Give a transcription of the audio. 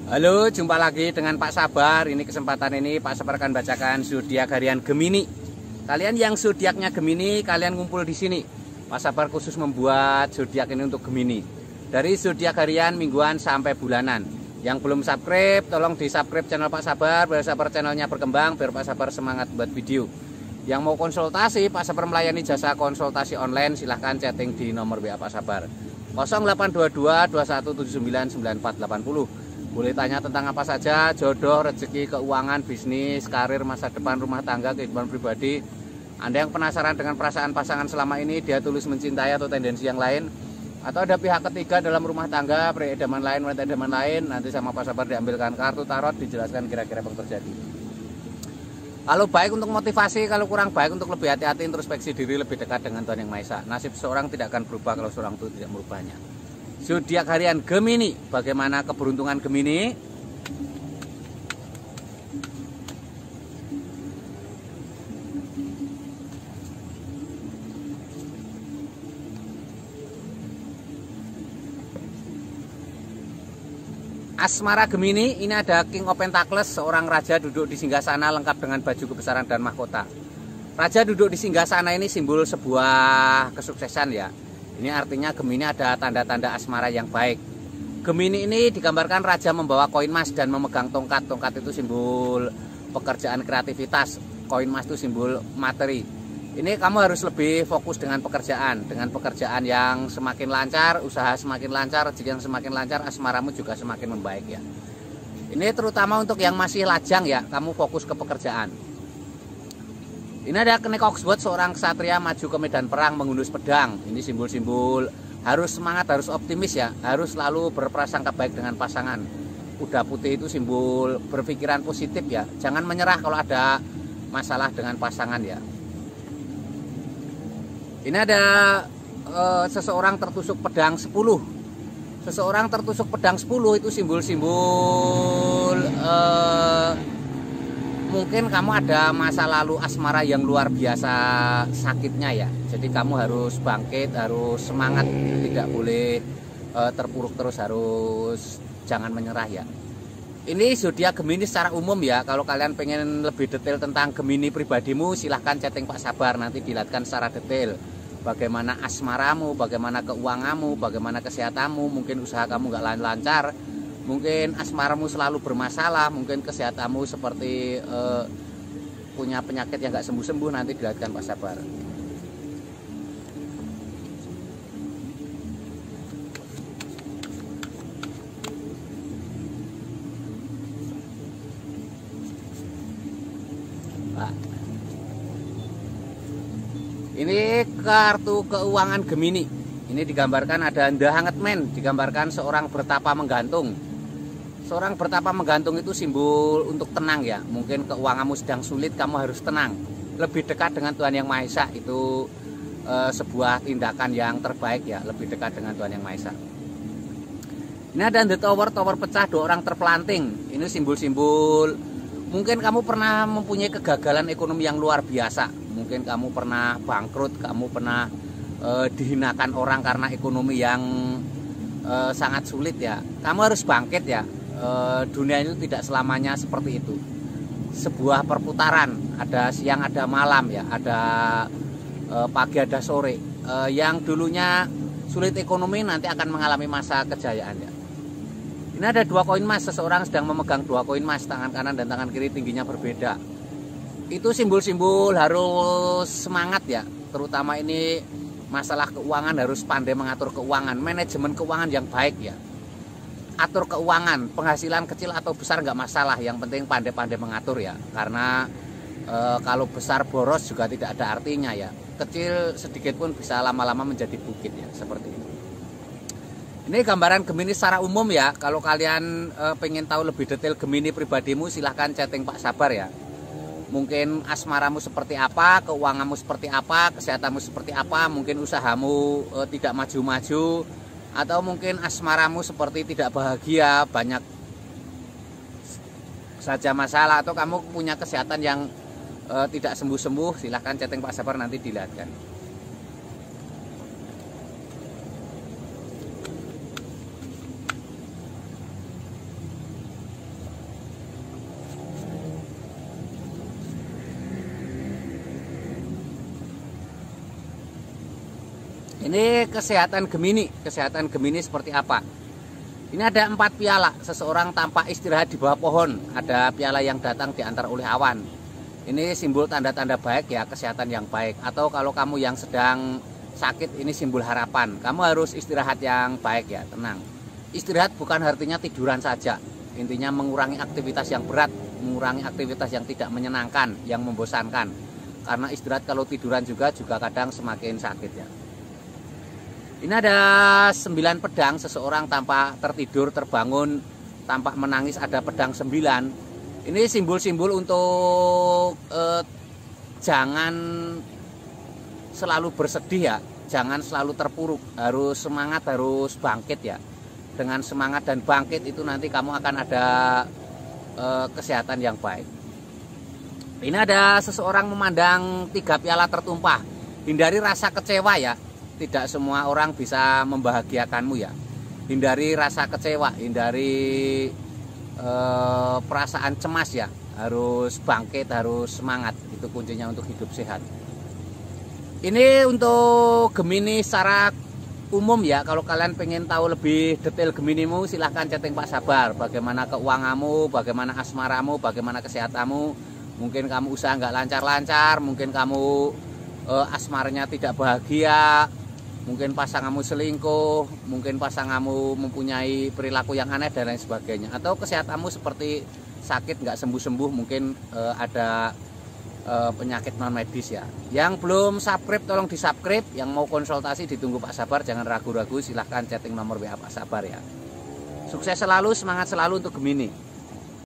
Halo, jumpa lagi dengan Pak Sabar. Ini kesempatan ini Pak Sabar akan bacakan zodiak harian Gemini. Kalian yang zodiaknya Gemini, kalian ngumpul di sini. Pak Sabar khusus membuat zodiak ini untuk Gemini. Dari zodiak harian, mingguan sampai bulanan. Yang belum subscribe, tolong di-subscribe channel Pak Sabar biar Sabar channelnya berkembang, biar Pak Sabar semangat buat video. Yang mau konsultasi, Pak Sabar melayani jasa konsultasi online, silahkan chatting di nomor WA Pak Sabar 0822 2179 9480. Boleh tanya tentang apa saja, jodoh, rezeki, keuangan, bisnis, karir, masa depan, rumah tangga, kehidupan pribadi. Anda yang penasaran dengan perasaan pasangan selama ini, dia tulus mencintai atau tendensi yang lain, atau ada pihak ketiga dalam rumah tangga, pria idaman lain, wanita idaman lain, nanti sama Pak Sabar diambilkan kartu tarot, dijelaskan kira-kira apa yang terjadi. Kalau baik untuk motivasi, kalau kurang baik untuk lebih hati-hati, introspeksi diri, lebih dekat dengan Tuhan Yang Maha Esa. Nasib seorang tidak akan berubah kalau seorang itu tidak merubahnya. Zodiak harian Gemini, bagaimana keberuntungan Gemini? Asmara Gemini, ini ada King of Pentacles, seorang raja duduk di singgasana lengkap dengan baju kebesaran dan mahkota. Raja duduk di singgasana ini simbol sebuah kesuksesan ya. Ini artinya Gemini ada tanda-tanda asmara yang baik. Gemini ini digambarkan raja membawa koin emas dan memegang tongkat. Tongkat itu simbol pekerjaan kreativitas. Koin emas itu simbol materi. Ini kamu harus lebih fokus dengan pekerjaan. Dengan pekerjaan yang semakin lancar, usaha semakin lancar, rezeki yang semakin lancar, asmaramu juga semakin membaik ya. Ini terutama untuk yang masih lajang ya, kamu fokus ke pekerjaan. Ini ada Kenek Oxford, seorang ksatria maju ke medan perang menghunus pedang. Ini simbol-simbol harus semangat, harus optimis ya, harus selalu berprasangka baik dengan pasangan. Kuda putih itu simbol berpikiran positif ya, jangan menyerah kalau ada masalah dengan pasangan ya. Ini ada seseorang tertusuk pedang 10. Seseorang tertusuk pedang 10 itu simbol-simbol mungkin kamu ada masa lalu asmara yang luar biasa sakitnya ya. Jadi kamu harus bangkit, harus semangat, tidak boleh terpuruk terus, harus jangan menyerah ya. Ini zodiak Gemini secara umum ya. Kalau kalian pengen lebih detail tentang Gemini pribadimu, silahkan chatting Pak Sabar, nanti dilihatkan secara detail. Bagaimana asmaramu, bagaimana keuanganmu, bagaimana kesehatanmu, mungkin usaha kamu nggak lancar, mungkin asmaramu selalu bermasalah, mungkin kesehatanmu seperti punya penyakit yang nggak sembuh-sembuh, nanti dilihatkan Pak Sabar. Ini kartu keuangan Gemini. Ini digambarkan ada The Hanged Man, digambarkan seorang bertapa menggantung. Seorang bertapa menggantung itu simbol untuk tenang ya. Mungkin keuanganmu sedang sulit, kamu harus tenang. Lebih dekat dengan Tuhan Yang Maha Esa itu sebuah tindakan yang terbaik ya. Lebih dekat dengan Tuhan Yang Maha Esa. Ini ada The Tower, tower pecah, 2 orang terpelanting. Ini simbol-simbol mungkin kamu pernah mempunyai kegagalan ekonomi yang luar biasa. Mungkin kamu pernah bangkrut, kamu pernah dihinakan orang karena ekonomi yang sangat sulit ya. Kamu harus bangkit ya. Dunia itu tidak selamanya seperti itu. Sebuah perputaran, ada siang ada malam ya, ada pagi ada sore. Yang dulunya sulit ekonomi nanti akan mengalami masa kejayaan ya. Ini ada 2 koin emas, seseorang sedang memegang 2 koin emas, tangan kanan dan tangan kiri tingginya berbeda. Itu simbol-simbol harus semangat ya, terutama ini masalah keuangan, harus pandai mengatur keuangan, manajemen keuangan yang baik ya. Atur keuangan, penghasilan kecil atau besar nggak masalah, yang penting pandai-pandai mengatur ya. Karena kalau besar boros juga tidak ada artinya ya. Kecil sedikit pun bisa lama-lama menjadi bukit ya, seperti itu. Ini gambaran Gemini secara umum ya. Kalau kalian pengen tahu lebih detail Gemini pribadimu, silahkan chatting Pak Sabar ya. Mungkin asmaramu seperti apa, keuanganmu seperti apa, kesehatanmu seperti apa, mungkin usahamu tidak maju-maju, atau mungkin asmaramu seperti tidak bahagia, banyak saja masalah, atau kamu punya kesehatan yang tidak sembuh-sembuh, silahkan chatting Pak Sabar, nanti dilihatkan. Ini kesehatan Gemini seperti apa? Ini ada 4 piala, seseorang tampak istirahat di bawah pohon. Ada piala yang datang diantar oleh awan. Ini simbol tanda-tanda baik ya, kesehatan yang baik. Atau kalau kamu yang sedang sakit, ini simbol harapan. Kamu harus istirahat yang baik ya, tenang. Istirahat bukan artinya tiduran saja. Intinya mengurangi aktivitas yang berat, mengurangi aktivitas yang tidak menyenangkan, yang membosankan. Karena istirahat kalau tiduran juga kadang semakin sakit ya. Ini ada 9 pedang, seseorang tampak tertidur, terbangun, tampak menangis, ada pedang 9. Ini simbol-simbol untuk jangan selalu bersedih ya, jangan selalu terpuruk, harus semangat, harus bangkit ya. Dengan semangat dan bangkit itu nanti kamu akan ada kesehatan yang baik. Ini ada seseorang memandang 3 piala tertumpah. Hindari rasa kecewa ya. Tidak semua orang bisa membahagiakanmu ya. Hindari rasa kecewa, hindari perasaan cemas ya. Harus bangkit, harus semangat. Itu kuncinya untuk hidup sehat. Ini untuk Gemini secara umum ya. Kalau kalian pengen tahu lebih detail Geminimu, silahkan chatting Pak Sabar. Bagaimana keuanganmu, bagaimana asmaramu, bagaimana kesehatanmu. Mungkin kamu usaha nggak lancar-lancar, mungkin kamu asmaranya tidak bahagia, mungkin pasanganmu selingkuh, mungkin pasanganmu mempunyai perilaku yang aneh dan lain sebagainya. Atau kesehatanmu seperti sakit nggak sembuh-sembuh, mungkin ada penyakit non medis ya. Yang belum subscribe tolong di subscribe. Yang mau konsultasi ditunggu Pak Sabar, jangan ragu-ragu, silahkan chatting nomor WA Pak Sabar ya. Sukses selalu, semangat selalu untuk Gemini.